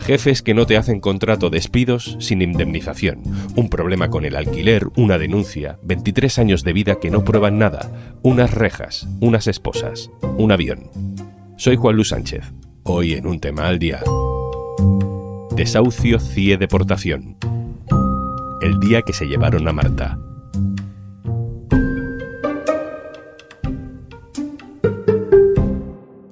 Jefes que no te hacen contrato, despidos sin indemnización, un problema con el alquiler, una denuncia, 23 años de vida que no prueban nada, unas rejas, unas esposas, un avión. Soy Juan Luis Sánchez. Hoy en Un Tema al Día. Desahucio, CIE, deportación. El día que se llevaron a Marta.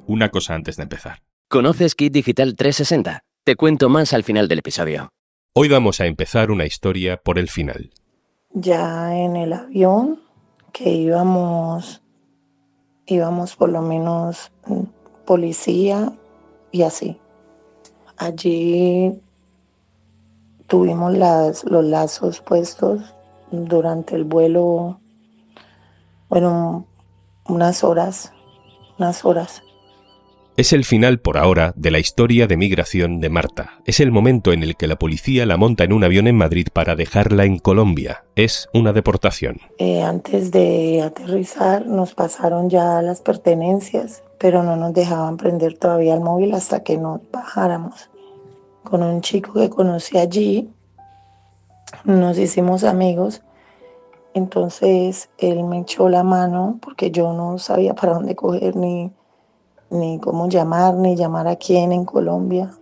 Una cosa antes de empezar. ¿Conoces Kit Digital 360? Te cuento más al final del episodio. Hoy vamos a empezar una historia por el final. Ya en el avión que íbamos por lo menos policía y así. Allí tuvimos los lazos puestos durante el vuelo, unas horas. Es el final por ahora de la historia de migración de Marta. Es el momento en el que la policía la monta en un avión en Madrid para dejarla en Colombia. Es una deportación. Antes de aterrizar nos pasaron ya las pertenencias, pero no nos dejaban prender todavía el móvil hasta que nos bajáramos. Con un chico que conocí allí, nos hicimos amigos. Entonces él me echó la mano porque yo no sabía para dónde coger ni cómo llamar, ni llamar a quién en Colombia.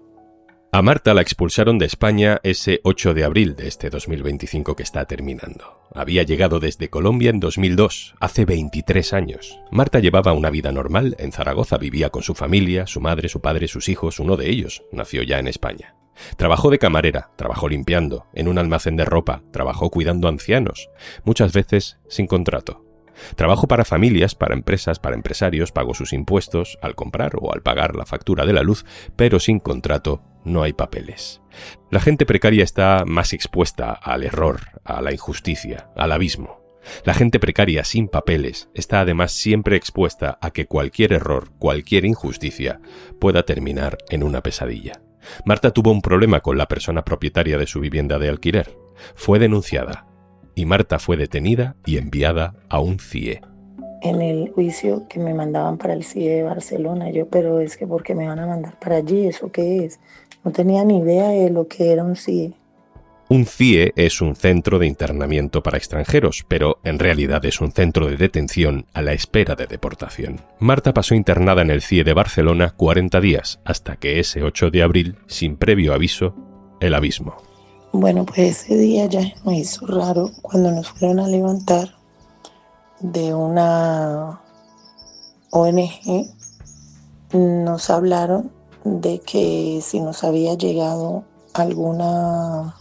A Marta la expulsaron de España ese 8 de abril de este 2025 que está terminando. Había llegado desde Colombia en 2002, hace 23 años. Marta llevaba una vida normal en Zaragoza, vivía con su familia, su madre, su padre, sus hijos, uno de ellos nació ya en España. Trabajó de camarera, trabajó limpiando, en un almacén de ropa, trabajó cuidando ancianos, muchas veces sin contrato. Trabajó para familias, para empresas, para empresarios, pagó sus impuestos al comprar o al pagar la factura de la luz, pero sin contrato no hay papeles. La gente precaria está más expuesta al error, a la injusticia, al abismo. La gente precaria sin papeles está además siempre expuesta a que cualquier error, cualquier injusticia pueda terminar en una pesadilla. Marta tuvo un problema con la persona propietaria de su vivienda de alquiler. Fue denunciada. Y Marta fue detenida y enviada a un CIE. En el juicio que me mandaban para el CIE de Barcelona, pero es que ¿por qué me van a mandar para allí? ¿Eso qué es? No tenía ni idea de lo que era un CIE. Un CIE es un centro de internamiento para extranjeros, pero en realidad es un centro de detención a la espera de deportación. Marta pasó internada en el CIE de Barcelona 40 días, hasta que ese 8 de abril, sin previo aviso, el abismo. Bueno, pues ese día ya me hizo raro cuando nos fueron a levantar de una ONG. Nos hablaron de que si nos había llegado alguna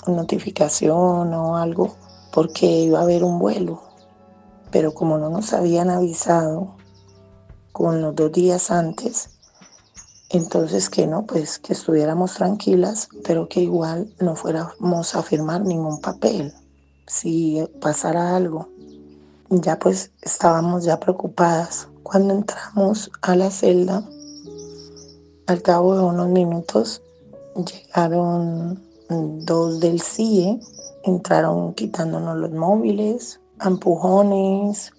notificación o algo, porque iba a haber un vuelo. Pero como no nos habían avisado con los 2 días antes, entonces que no, pues que estuviéramos tranquilas, pero que igual no fuéramos a firmar ningún papel si pasara algo. Ya pues estábamos ya preocupadas. Cuando entramos a la celda, al cabo de unos minutos llegaron 2 del CIE, entraron quitándonos los móviles, a empujones,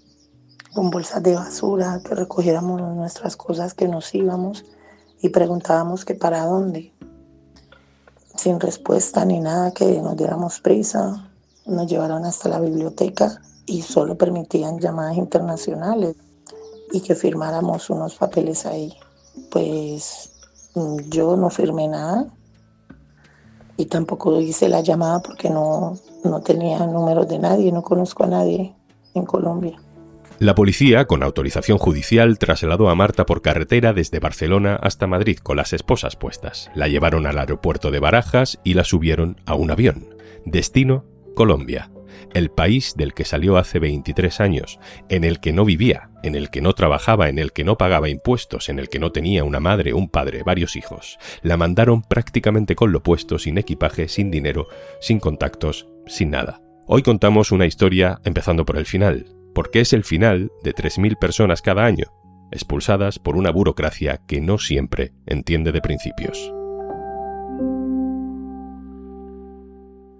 con bolsas de basura, que recogiéramos nuestras cosas, que nos íbamos. Y preguntábamos que para dónde, sin respuesta ni nada, que nos diéramos prisa. Nos llevaron hasta la biblioteca y solo permitían llamadas internacionales y que firmáramos unos papeles ahí. Pues yo no firmé nada y tampoco hice la llamada porque no tenía números de nadie, no conozco a nadie en Colombia. La policía, con autorización judicial, trasladó a Marta por carretera desde Barcelona hasta Madrid con las esposas puestas. La llevaron al aeropuerto de Barajas y la subieron a un avión. Destino, Colombia. El país del que salió hace 23 años, en el que no vivía, en el que no trabajaba, en el que no pagaba impuestos, en el que no tenía una madre, un padre, varios hijos. La mandaron prácticamente con lo puesto, sin equipaje, sin dinero, sin contactos, sin nada. Hoy contamos una historia empezando por el final. Porque es el final de 3.000 personas cada año, expulsadas por una burocracia que no siempre entiende de principios.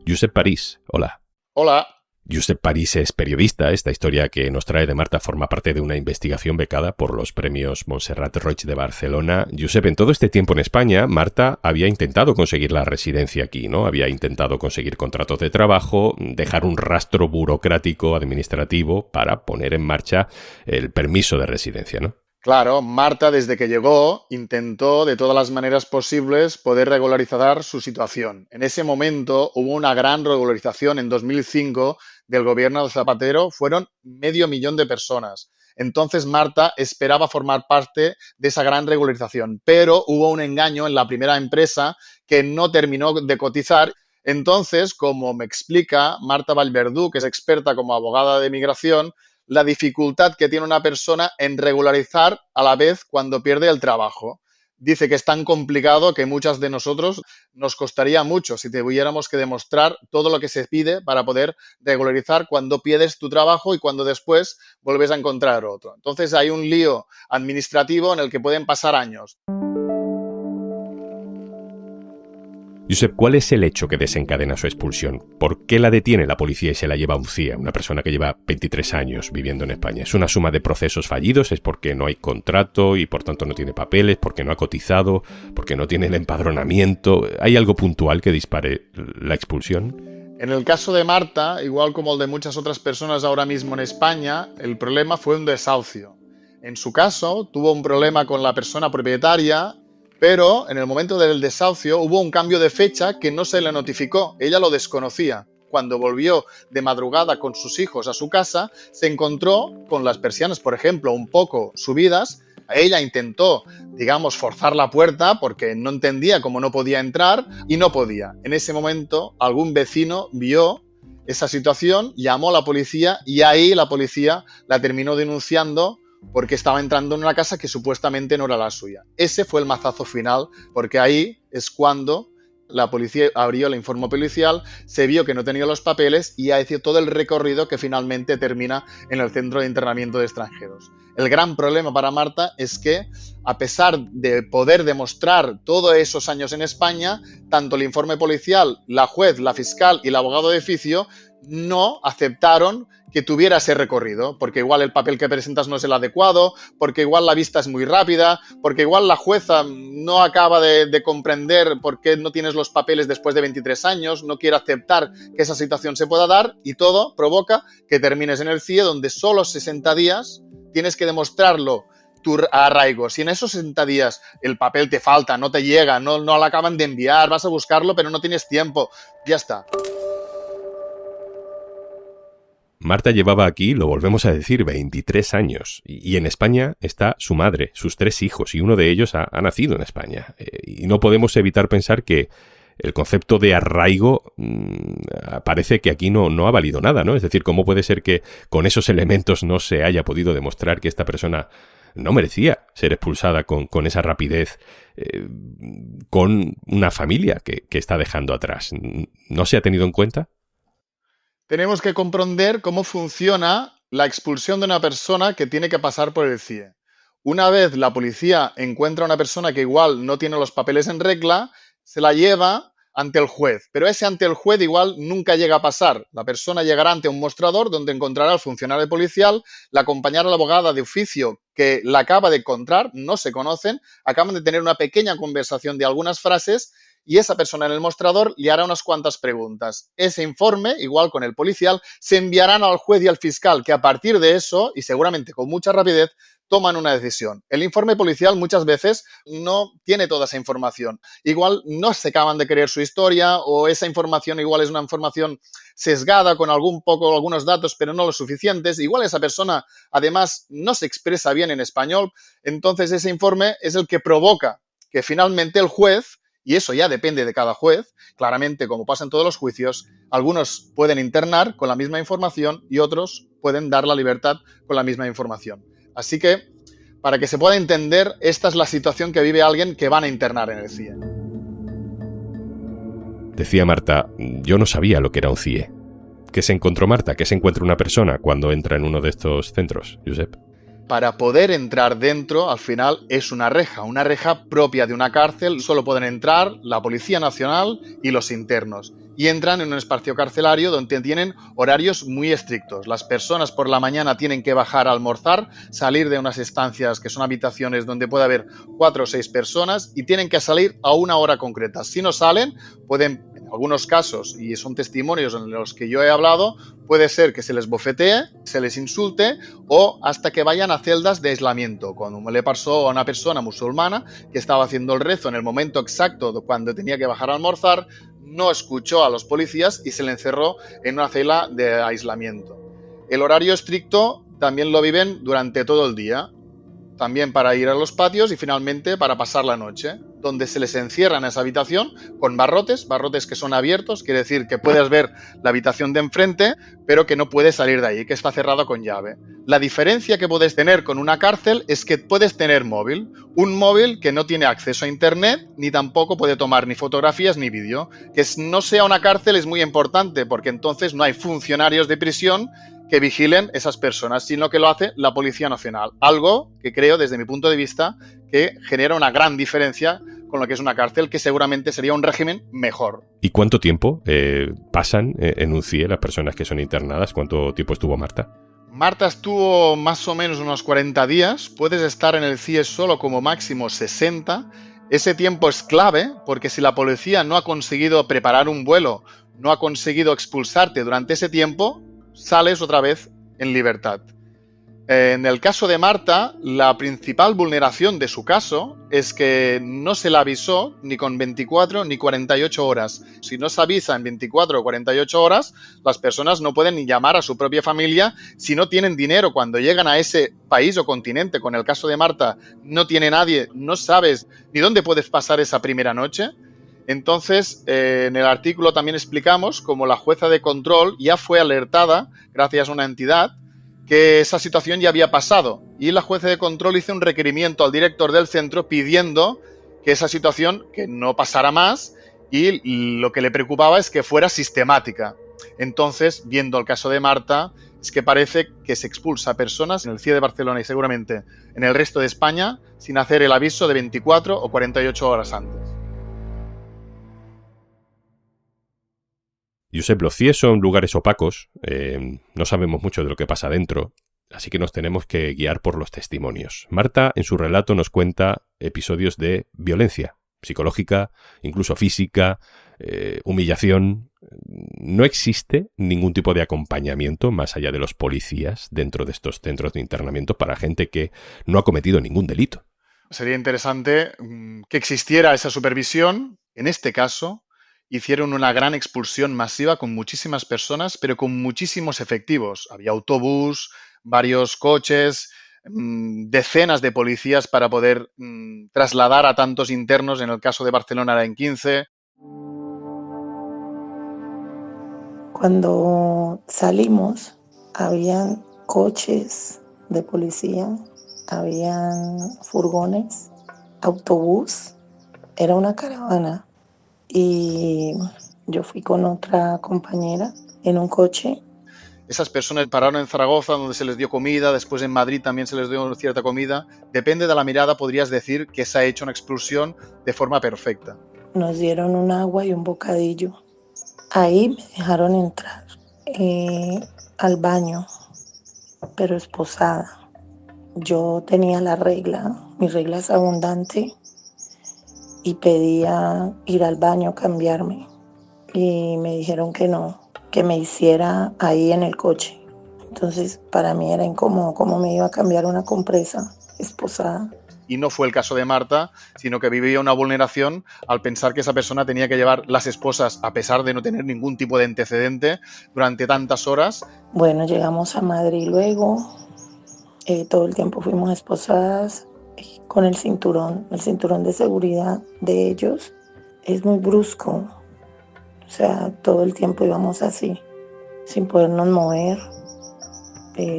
Josep París, hola. Hola. Josep París es periodista. Esta historia que nos trae de Marta forma parte de una investigación becada por los premios Montserrat Roig de Barcelona. Josep, en todo este tiempo en España, Marta había intentado conseguir la residencia aquí, ¿no? Había intentado conseguir contratos de trabajo, dejar un rastro burocrático administrativo para poner en marcha el permiso de residencia, ¿no? Claro, Marta desde que llegó intentó de todas las maneras posibles poder regularizar su situación. En ese momento hubo una gran regularización en 2005 del gobierno de Zapatero, fueron 500.000 de personas. Entonces Marta esperaba formar parte de esa gran regularización, pero hubo un engaño en la primera empresa que no terminó de cotizar. Entonces, como me explica Marta Vallverdú, que es experta como abogada de migración, la dificultad que tiene una persona en regularizar a la vez cuando pierde el trabajo. Dice que es tan complicado que muchas de nosotros nos costaría mucho si tuviéramos que demostrar todo lo que se pide para poder regularizar cuando pierdes tu trabajo y cuando después vuelves a encontrar otro. Entonces hay un lío administrativo en el que pueden pasar años. Josep, ¿cuál es el hecho que desencadena su expulsión? ¿Por qué la detiene la policía y se la lleva a un CIE, una persona que lleva 23 años viviendo en España? ¿Es una suma de procesos fallidos? ¿Es porque no hay contrato y por tanto no tiene papeles? ¿Porque no ha cotizado? ¿Porque no tiene el empadronamiento? ¿Hay algo puntual que dispare la expulsión? En el caso de Marta, igual como el de muchas otras personas ahora mismo en España, el problema fue un desahucio. En su caso, tuvo un problema con la persona propietaria, pero en el momento del desahucio hubo un cambio de fecha que no se le notificó, ella lo desconocía. Cuando volvió de madrugada con sus hijos a su casa, se encontró con las persianas, por ejemplo, un poco subidas. Ella intentó, digamos, forzar la puerta porque no entendía cómo no podía entrar y no podía. En ese momento, algún vecino vio esa situación, llamó a la policía y ahí la policía la terminó denunciando porque estaba entrando en una casa que supuestamente no era la suya. Ese fue el mazazo final, porque ahí es cuando la policía abrió el informe policial, se vio que no tenía los papeles y ha hecho todo el recorrido que finalmente termina en el centro de internamiento de extranjeros. El gran problema para Marta es que, a pesar de poder demostrar todos esos años en España, tanto el informe policial, la juez, la fiscal y el abogado de oficio no aceptaron que tuviera ese recorrido, porque igual el papel que presentas no es el adecuado, porque igual la vista es muy rápida, porque igual la jueza no acaba de comprender por qué no tienes los papeles después de 23 años, no quiere aceptar que esa situación se pueda dar y todo provoca que termines en el CIE donde solo 60 días tienes que demostrarlo tu arraigo. Si en esos 60 días el papel te falta, no te llega, no lo acaban de enviar, vas a buscarlo pero no tienes tiempo, ya está. Marta llevaba aquí, lo volvemos a decir, 23 años. Y en España está su madre, sus 3 hijos, y uno de ellos ha nacido en España. Y no podemos evitar pensar que el concepto de arraigo parece que aquí no ha valido nada, ¿no? Es decir, ¿cómo puede ser que con esos elementos no se haya podido demostrar que esta persona no merecía ser expulsada con esa rapidez, con una familia que está dejando atrás? ¿No se ha tenido en cuenta? Tenemos que comprender cómo funciona la expulsión de una persona que tiene que pasar por el CIE. Una vez la policía encuentra a una persona que igual no tiene los papeles en regla, se la lleva ante el juez. Pero ese ante el juez igual nunca llega a pasar. La persona llegará ante un mostrador donde encontrará al funcionario policial, la acompañará a la abogada de oficio que la acaba de encontrar, no se conocen, acaban de tener una pequeña conversación de algunas frases y esa persona en el mostrador le hará unas cuantas preguntas. Ese informe, igual con el policial, se enviarán al juez y al fiscal, que a partir de eso, y seguramente con mucha rapidez, toman una decisión. El informe policial muchas veces no tiene toda esa información. Igual no se acaban de creer su historia o esa información igual es una información sesgada con algunos datos, pero no los suficientes. Igual esa persona, además, no se expresa bien en español. Entonces, ese informe es el que provoca que finalmente el juez, y eso ya depende de cada juez, claramente como pasa en todos los juicios, algunos pueden internar con la misma información y otros pueden dar la libertad con la misma información. Así que, para que se pueda entender, esta es la situación que vive alguien que van a internar en el CIE. Decía Marta, yo no sabía lo que era un CIE. ¿Qué se encontró Marta? ¿Qué se encuentra una persona cuando entra en uno de estos centros, Josep? para poder entrar dentro, al final, es una reja propia de una cárcel. Solo pueden entrar la Policía Nacional y los internos. Y entran en un espacio carcelario donde tienen horarios muy estrictos. Las personas por la mañana tienen que bajar a almorzar, salir de unas estancias que son habitaciones donde puede haber 4 o 6 personas y tienen que salir a una hora concreta. Si no salen, pueden, en algunos casos, y son testimonios en los que yo he hablado, puede ser que se les bofetee, se les insulte o hasta que vayan a celdas de aislamiento, como le pasó a una persona musulmana que estaba haciendo el rezo en el momento exacto cuando tenía que bajar a almorzar, no escuchó a los policías y se le encerró en una celda de aislamiento. El horario estricto también lo viven durante todo el día, también para ir a los patios y finalmente para pasar la noche, donde se les encierra en esa habitación con barrotes que son abiertos, quiere decir que puedes ver la habitación de enfrente, pero que no puedes salir de ahí, que está cerrado con llave. La diferencia que puedes tener con una cárcel es que puedes tener móvil, un móvil que no tiene acceso a internet, ni tampoco puede tomar ni fotografías ni vídeo. Que no sea una cárcel es muy importante, porque entonces no hay funcionarios de prisión que vigilen esas personas, sino que lo hace la Policía Nacional. Algo que creo, desde mi punto de vista, que genera una gran diferencia con lo que es una cárcel, que seguramente sería un régimen mejor. ¿Y cuánto tiempo pasan en un CIE las personas que son internadas? ¿Cuánto tiempo estuvo Marta? Marta estuvo más o menos unos 40 días. Puedes estar en el CIE solo como máximo 60. Ese tiempo es clave porque si la policía no ha conseguido preparar un vuelo, no ha conseguido expulsarte durante ese tiempo, sales otra vez en libertad. En el caso de Marta, la principal vulneración de su caso es que no se la avisó ni con 24 ni 48 horas. Si no se avisa en 24 o 48 horas, las personas no pueden ni llamar a su propia familia si no tienen dinero. Cuando llegan a ese país o continente, con el caso de Marta, no tiene nadie, no sabes ni dónde puedes pasar esa primera noche. Entonces, en el artículo también explicamos cómo la jueza de control ya fue alertada, gracias a una entidad, que esa situación ya había pasado. Y la jueza de control hizo un requerimiento al director del centro pidiendo que esa situación que no pasara más y lo que le preocupaba es que fuera sistemática. Entonces, viendo el caso de Marta, es que parece que se expulsa a personas en el CIE de Barcelona y seguramente en el resto de España sin hacer el aviso de 24 o 48 horas antes. Josep, los CIE son lugares opacos, no sabemos mucho de lo que pasa dentro, así que nos tenemos que guiar por los testimonios. Marta, en su relato, nos cuenta episodios de violencia psicológica, incluso física, humillación. No existe ningún tipo de acompañamiento más allá de los policías dentro de estos centros de internamiento para gente que no ha cometido ningún delito. Sería interesante que existiera esa supervisión. En este caso, hicieron una gran expulsión masiva con muchísimas personas, pero con muchísimos efectivos. Había autobús, varios coches, decenas de policías para poder trasladar a tantos internos. En el caso de Barcelona eran 15. Cuando salimos, habían coches de policía, habían furgones, autobús, era una caravana. Y yo fui con otra compañera en un coche. Esas personas pararon en Zaragoza, donde se les dio comida, después en Madrid también se les dio cierta comida. Depende de la mirada, podrías decir que se ha hecho una expulsión de forma perfecta. Nos dieron un agua y un bocadillo. Ahí me dejaron entrar al baño, pero esposada. Yo tenía mi regla es abundante, y pedía ir al baño a cambiarme. Y me dijeron que no, que me hiciera ahí en el coche. Entonces, para mí era incómodo cómo me iba a cambiar una compresa esposada. Y no fue el caso de Marta, sino que vivía una vulneración al pensar que esa persona tenía que llevar las esposas, a pesar de no tener ningún tipo de antecedente, durante tantas horas. Bueno, llegamos a Madrid luego. Todo el tiempo fuimos esposadas con el cinturón de seguridad de ellos es muy brusco, o sea, todo el tiempo íbamos así, sin podernos mover.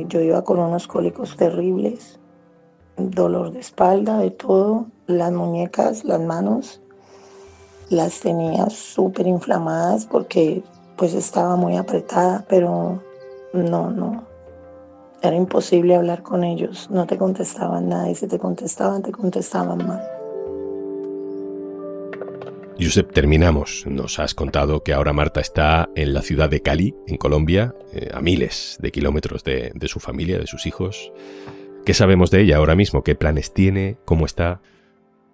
Yo iba con unos cólicos terribles, dolor de espalda, de todo, las muñecas, las manos, las tenía súper inflamadas porque pues estaba muy apretada, pero no, Era imposible hablar con ellos, no te contestaban nada y si te contestaban mal. Josep, terminamos. Nos has contado que ahora Marta está en la ciudad de Cali, en Colombia, a miles de kilómetros de su familia, de sus hijos. ¿Qué sabemos de ella ahora mismo? ¿Qué planes tiene? ¿Cómo está?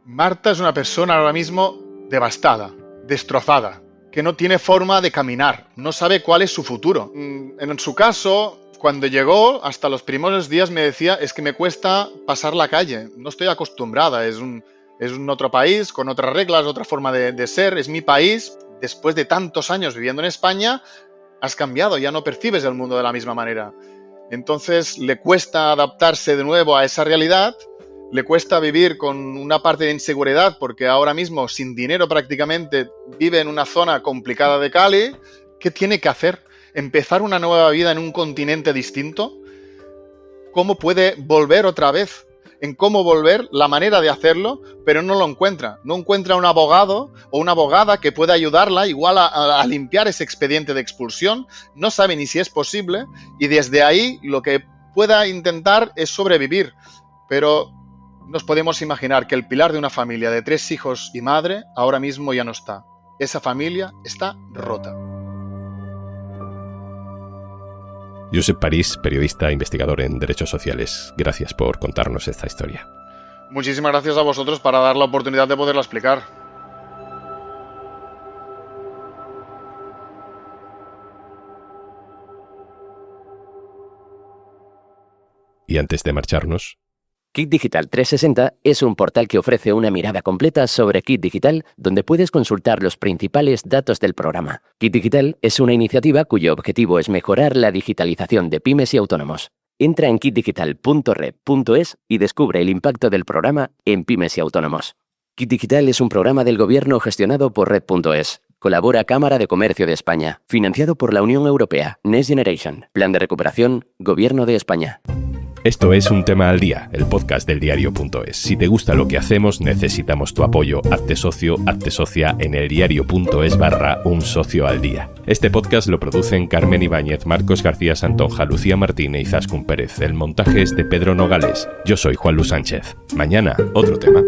Marta es una persona ahora mismo devastada, destrozada, que no tiene forma de caminar, no sabe cuál es su futuro. En su caso, cuando llegó, hasta los primeros días me decía, es que me cuesta pasar la calle, no estoy acostumbrada, es un otro país, con otras reglas, otra forma de ser, es mi país. Después de tantos años viviendo en España, has cambiado, ya no percibes el mundo de la misma manera. Entonces le cuesta adaptarse de nuevo a esa realidad, le cuesta vivir con una parte de inseguridad porque ahora mismo, sin dinero prácticamente, vive en una zona complicada de Cali. ¿Qué tiene que hacer? ¿Empezar una nueva vida en un continente distinto? ¿Cómo puede volver otra vez? En cómo volver, la manera de hacerlo, pero no lo encuentra. No encuentra un abogado o una abogada que pueda ayudarla igual a limpiar ese expediente de expulsión. No sabe ni si es posible y desde ahí lo que pueda intentar es sobrevivir. Pero nos podemos imaginar que el pilar de una familia de 3 hijos y madre ahora mismo ya no está. Esa familia está rota. Josep París, periodista, investigador en derechos sociales. Gracias por contarnos esta historia. Muchísimas gracias a vosotros para dar la oportunidad de poderla explicar. Y antes de marcharnos... Kit Digital 360 es un portal que ofrece una mirada completa sobre Kit Digital, donde puedes consultar los principales datos del programa. Kit Digital es una iniciativa cuyo objetivo es mejorar la digitalización de pymes y autónomos. Entra en kitdigital.red.es y descubre el impacto del programa en pymes y autónomos. Kit Digital es un programa del gobierno gestionado por Red.es. Colabora Cámara de Comercio de España. Financiado por la Unión Europea. Next Generation. Plan de recuperación. Gobierno de España. Esto es Un Tema al Día, el podcast del diario.es. Si te gusta lo que hacemos, necesitamos tu apoyo. Hazte socio, hazte socia en eldiario.es/Un Socio al Día. Este podcast lo producen Carmen Ibáñez, Marcos García Santonja, Lucía Martínez y Izaskun Pérez. El montaje es de Pedro Nogales. Yo soy Juan Luis Sánchez. Mañana, otro tema.